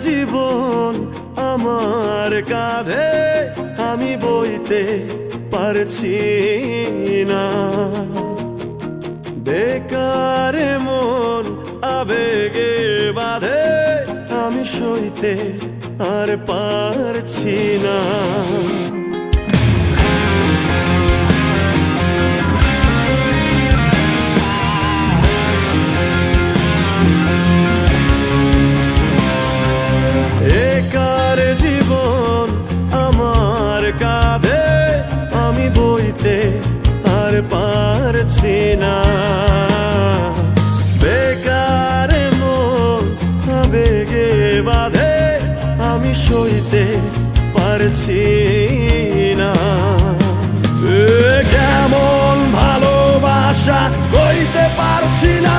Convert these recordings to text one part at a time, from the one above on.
জীবন আমার কাঁধে আমি বইতে পারছি না, বেকার মন আবেগে বাঁধে আমি সইতে আর পারছি না। জীবন আমার কাঁধে আমি বইতে আর পারছি না, বেকার মন আবেগে বাঁধে আমি সইতে পারছি না। কেমন ভালোবাসা কইতে পারছি না,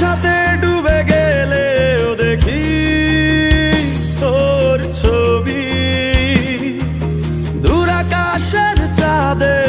সাথে ডুবে গেলেও দেখি তোর ছবি, দূর আকাশের চাঁদে